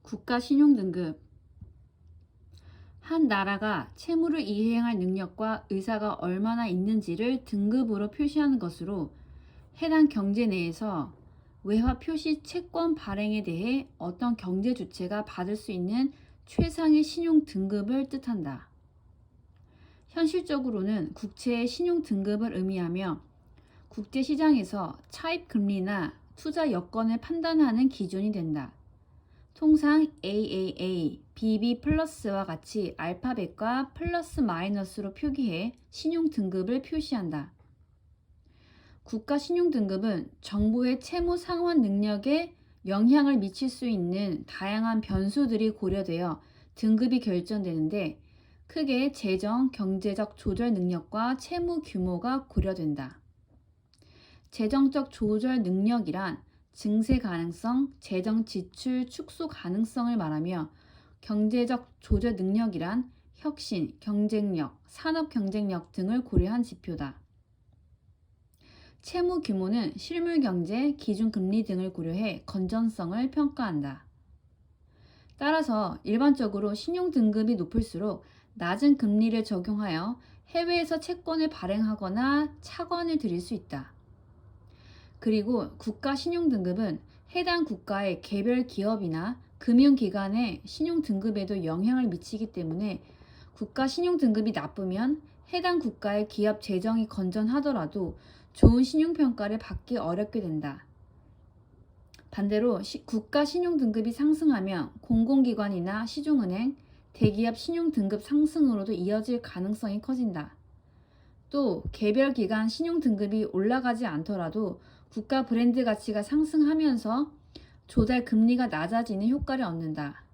국가 신용 등급. 한 나라가 채무를 이행할 능력과 의사가 얼마나 있는지를 등급으로 표시하는 것으로 해당 경제 내에서 외화 표시 채권 발행에 대해 어떤 경제 주체가 받을 수 있는 최상의 신용 등급을 뜻한다. 현실적으로는 국채의 신용 등급을 의미하며 국제 시장에서 차입 금리나 투자 여건을 판단하는 기준이 된다. 통상 AAA, BB 플러스와 같이 알파벳과 플러스 마이너스로 표기해 신용 등급을 표시한다. 국가 신용 등급은 정부의 채무 상환 능력에 영향을 미칠 수 있는 다양한 변수들이 고려되어 등급이 결정되는데 크게 재정, 경제적 조절 능력과 채무 규모가 고려된다. 재정적 조절 능력이란 증세 가능성, 재정 지출 축소 가능성을 말하며 경제적 조절 능력이란 혁신, 경쟁력, 산업 경쟁력 등을 고려한 지표다. 채무 규모는 실물 경제, 기준 금리 등을 고려해 건전성을 평가한다. 따라서 일반적으로 신용 등급이 높을수록 낮은 금리를 적용하여 해외에서 채권을 발행하거나 차관을 드릴 수 있다. 그리고 국가 신용 등급은 해당 국가의 개별 기업이나 금융기관의 신용 등급에도 영향을 미치기 때문에 국가 신용 등급이 나쁘면 해당 국가의 기업 재정이 건전하더라도 좋은 신용평가를 받기 어렵게 된다. 반대로 국가 신용 등급이 상승하면 공공기관이나 시중은행, 대기업 신용 등급 상승으로도 이어질 가능성이 커진다. 또 개별 기관 신용 등급이 올라가지 않더라도 국가 브랜드 가치가 상승하면서 조달 금리가 낮아지는 효과를 얻는다.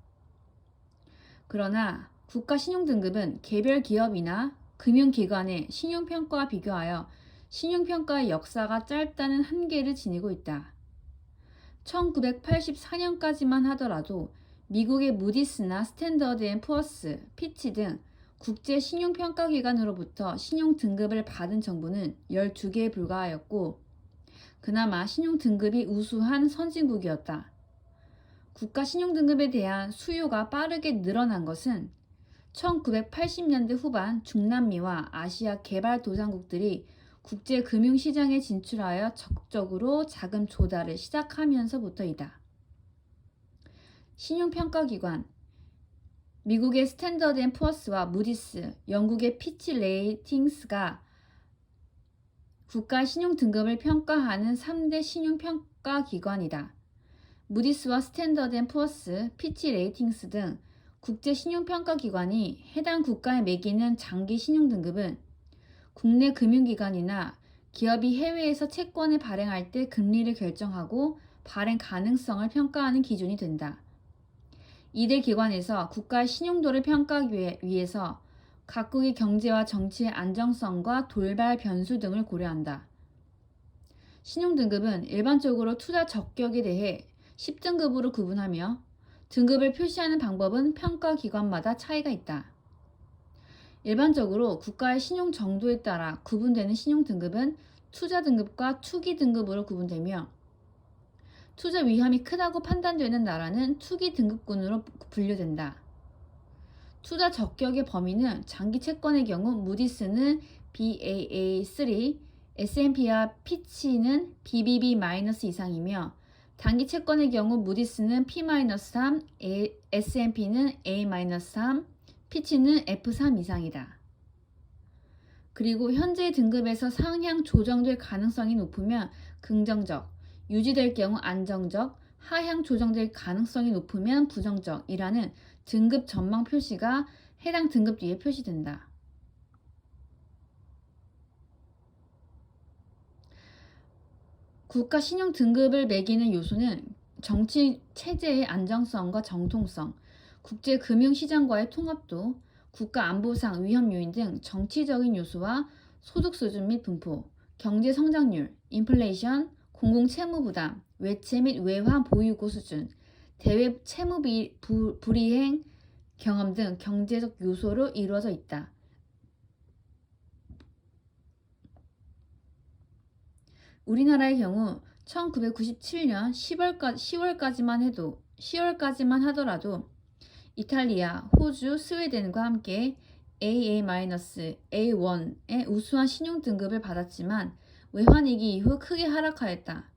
그러나 국가 신용 등급은 개별 기업이나 금융기관의 신용평가와 비교하여 신용평가의 역사가 짧다는 한계를 지니고 있다. 1984년까지만 하더라도 미국의 무디스나 스탠더드 앤 푸어스, 피치 등 국제 신용평가기관으로부터 신용 등급을 받은 정부는 12개에 불과하였고 그나마 신용 등급이 우수한 선진국이었다. 국가 신용 등급에 대한 수요가 빠르게 늘어난 것은 1980년대 후반 중남미와 아시아 개발도상국들이 국제 금융시장에 진출하여 적극적으로 자금 조달을 시작하면서부터이다. 신용평가기관 미국의 스탠더드 앤 푸어스와 무디스, 영국의 피치 레이팅스가 국가 신용 등급을 평가하는 3대 신용평가기관이다. 무디스와 스탠더드 앤 푸어스, 피치 레이팅스 등 국제 신용평가기관이 해당 국가에 매기는 장기 신용 등급은 국내 금융기관이나 기업이 해외에서 채권을 발행할 때 금리를 결정하고 발행 가능성을 평가하는 기준이 된다. 이들 기관에서 국가의 신용도를 평가하기 위해서 각국의 경제와 정치의 안정성과 돌발 변수 등을 고려한다. 신용등급은 일반적으로 투자 적격에 대해 10등급으로 구분하며 등급을 표시하는 방법은 평가기관마다 차이가 있다. 일반적으로 국가의 신용 정도에 따라 구분되는 신용등급은 투자등급과 투기등급으로 구분되며 투자 위험이 크다고 판단되는 나라는 투기등급군으로 분류된다. 투자 적격의 범위는 장기 채권의 경우 무디스는 Baa3, S&P와 피치는 BBB- 이상이며 단기 채권의 경우 무디스는 P-3, S&P는 A-3, 피치는 F3 이상이다. 그리고 현재 등급에서 상향 조정될 가능성이 높으면 긍정적, 유지될 경우 안정적, 하향 조정될 가능성이 높으면 부정적이라는 등급 전망 표시가 해당 등급 뒤에 표시된다. 국가 신용 등급을 매기는 요소는 정치 체제의 안정성과 정통성, 국제 금융 시장과의 통합도, 국가 안보상 위험 요인 등 정치적인 요소와 소득 수준 및 분포, 경제 성장률, 인플레이션, 공공 채무 부담, 외채 및 외환 보유고 수준, 대외 채무 불이행 경험 등 경제적 요소로 이루어져 있다. 우리나라의 경우 1997년 10월까지만 해도 10월까지만 하더라도 이탈리아, 호주, 스웨덴과 함께 AA-A1의 우수한 신용 등급을 받았지만 외환위기 이후 크게 하락하였다.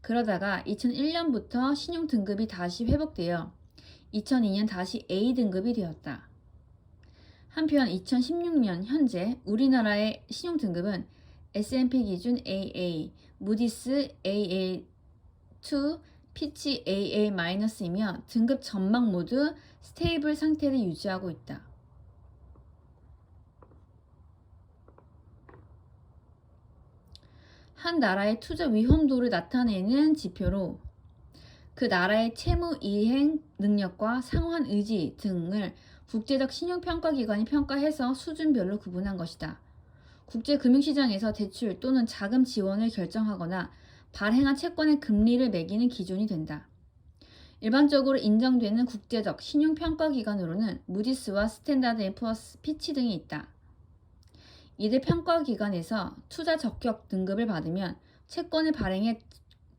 그러다가 2001년부터 신용 등급이 다시 회복되어 2002년 다시 A 등급이 되었다. 한편 2016년 현재 우리나라의 신용 등급은 S&P 기준 AA, 무디스 AA2, 피치 AA-이며 등급 전망 모두 스테이블 상태를 유지하고 있다. 한 나라의 투자 위험도를 나타내는 지표로 그 나라의 채무 이행 능력과 상환 의지 등을 국제적 신용평가기관이 평가해서 수준별로 구분한 것이다. 국제금융시장에서 대출 또는 자금 지원을 결정하거나 발행한 채권의 금리를 매기는 기준이 된다. 일반적으로 인정되는 국제적 신용평가기관으로는 무디스와 스탠다드 앤 푸어스, 피치 등이 있다. 이들 평가기관에서 투자 적격 등급을 받으면 채권을 발행해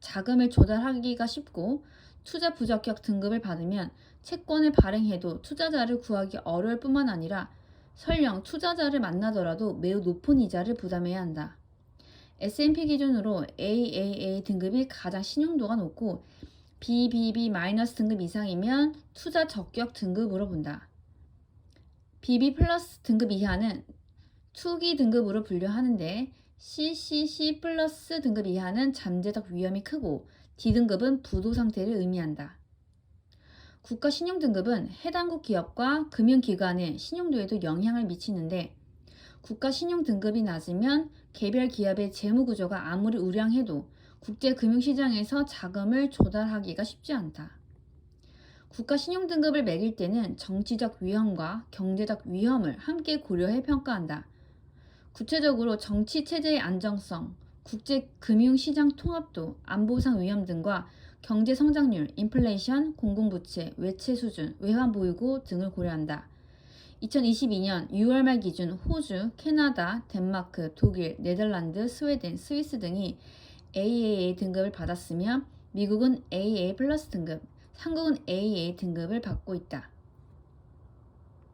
자금을 조달하기가 쉽고 투자 부적격 등급을 받으면 채권을 발행해도 투자자를 구하기 어려울 뿐만 아니라 설령 투자자를 만나더라도 매우 높은 이자를 부담해야 한다. S&P 기준으로 AAA 등급이 가장 신용도가 높고 BBB- 등급 이상이면 투자 적격 등급으로 본다. BB+ 등급 이하는 투기 등급으로 분류하는데 CCC+ 등급 이하는 잠재적 위험이 크고 D등급은 부도 상태를 의미한다. 국가 신용등급은 해당국 기업과 금융기관의 신용도에도 영향을 미치는데 국가 신용등급이 낮으면 개별 기업의 재무구조가 아무리 우량해도 국제금융시장에서 자금을 조달하기가 쉽지 않다. 국가 신용등급을 매길 때는 정치적 위험과 경제적 위험을 함께 고려해 평가한다. 구체적으로 정치체제의 안정성, 국제금융시장 통합도, 안보상 위험 등과 경제성장률, 인플레이션, 공공부채, 외채 수준, 외환보유고 등을 고려한다. 2022년 6월 말 기준 호주, 캐나다, 덴마크, 독일, 네덜란드, 스웨덴, 스위스 등이 AAA 등급을 받았으며 미국은 AA+ 등급, 한국은 AA 등급을 받고 있다.